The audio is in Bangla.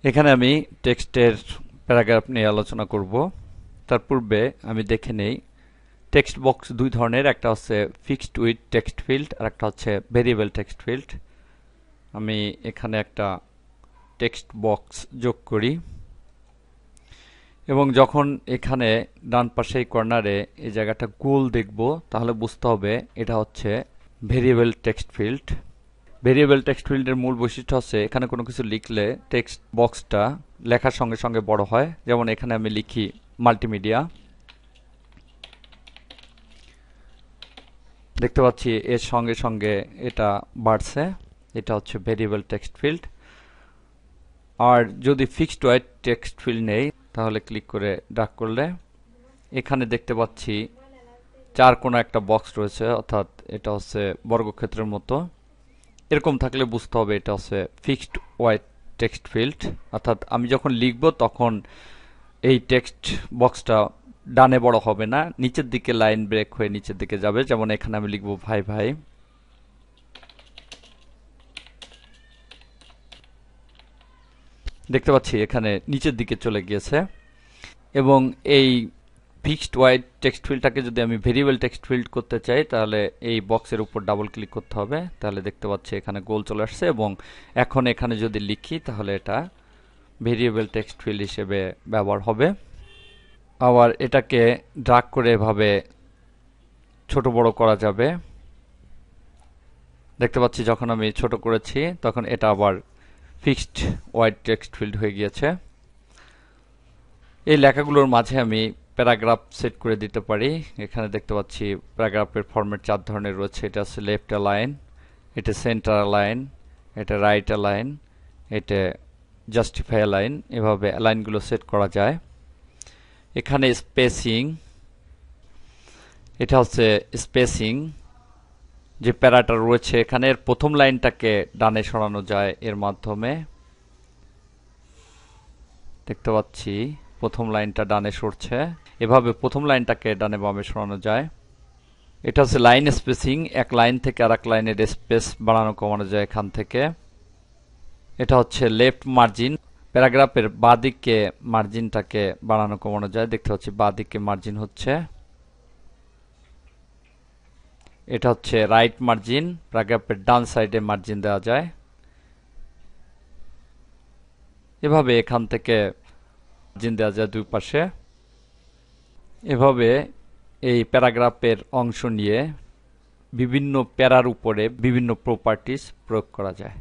এখানে আমি টেক্সটের প্যারাগ্রাফ নিয়ে আলোচনা করব। তার পূর্বে আমি দেখে নেই টেক্সট বক্স দুই ধরনের, একটা হচ্ছে ফিক্সড উইথ টেক্সট ফিল্ড আর একটা হচ্ছে ভেরিয়েবল টেক্সট ফিল্ড। আমি এখানে একটা টেক্সট বক্স যোগ করি এবং যখন এখানে ডান পাশে কর্নারে এই জায়গাটা গোল দেখব তাহলে বুঝতে হবে এটা হচ্ছে variable text field. Variable text ফিল্ডের মূল বৈশিষ্ট্য হচ্ছে এখানে কোনো কিছু লিখলে টেক্সট বক্সটা লেখার সঙ্গে সঙ্গে বড় হয়। যেমন এখানে আমি লিখি মাল্টিমিডিয়া, দেখতে পাচ্ছি এর সঙ্গে সঙ্গে এটা বাড়ছে। এটা হচ্ছে ভেরিয়েবল টেক্সট ফিল্ড। আর যদি ফিক্সড ওয়াইড টেক্সট ফিল্ড নেই তাহলে ক্লিক করে ড্র্যাগ করলে এখানে দেখতে পাচ্ছি চার কোণা একটা বক্স রয়েছে, অর্থাৎ এটা হচ্ছে বর্গক্ষেত্রের মতো। এরকম থাকলে বুঝতে হবে এটা হচ্ছে ফিক্সড ওয়াইড টেক্সট ফিল্ড, অর্থাৎ আমি যখন লিখব তখন এই টেক্সট বক্সটা ডানে বড় হবে না, নিচের দিকে লাইন ব্রেক হয়ে নিচের দিকে যাবে। যেমন এখানে আমি লিখব ভাই ভাই, দেখতে পাচ্ছি এখানে নিচের দিকে চলে গিয়েছে। এবং এই ফিক্সড ওয়াইড টেক্সট ফিল্ডটাকে যদি আমি ভেরিয়েবল টেক্সট ফিল্ড করতে চাই তাহলে এই বক্সের উপর ডাবল ক্লিক করতে হবে। তাহলে দেখতে পাচ্ছি এখানে গোল চলে আসছে এবং এখন এখানে যদি লিখি তাহলে এটা ভেরিয়েবল টেক্সট ফিল্ড হিসেবে ব্যবহার হবে। আবার এটাকে ড্র্যাগ করে এভাবে ছোট বড় করা যাবে। দেখতে পাচ্ছি যখন আমি ছোট করেছি তখন এটা আবার ফিক্সড ওয়াইড টেক্সট ফিল্ড হয়ে গিয়েছে। এই লেখাগুলোর মাঝে আমি প্যারাগ্রাফ সেট করে দিতে পারি। এখানে দেখতে পাচ্ছি প্যারাগ্রাফের ফরম্যাট চার ধরনের রয়েছে। এটা হচ্ছে লেফট অ্যালাইন, এটা সেন্টার অ্যালাইন, এটা রাইট অ্যালাইন, এটা জাস্টিফাই অ্যালাইন। এভাবে অ্যালাইনগুলো সেট করা যায়। এখানে স্পেসিং, এটা হচ্ছে স্পেসিং, যে প্যারাটা রয়েছে এখানে প্রথম লাইনটাকে ডানে সরানো যায় এর মাধ্যমে। দেখতে পাচ্ছি প্রথম লাইনটা ডানে সরছে, এভাবে প্রথম লাইনটাকে ডানে বামে সরানো যায়। এটা হচ্ছে লাইন স্পেসিং, এক লাইন থেকে আর এক লাইনের স্পেস বাড়ানো কমানো যায় এখান থেকে। এটা হচ্ছে লেফট মার্জিন, প্যারাগ্রাফের বাঁদিকে মার্জিনটাকে বাড়ানো কমানো যায়। দেখতে পাচ্ছি বাঁদিকে মার্জিন হচ্ছে। এটা হচ্ছে রাইট মার্জিন, প্যারাগ্রাফের ডান সাইডে মার্জিন দেওয়া যায়। এভাবে এখান থেকে মার্জিন দেওয়া যায় দুই পাশে। এভাবে এই প্যারাগ্রাফের অংশ নিয়ে বিভিন্ন প্যারার উপরে বিভিন্ন প্রপার্টিজ প্রয়োগ করা যায়।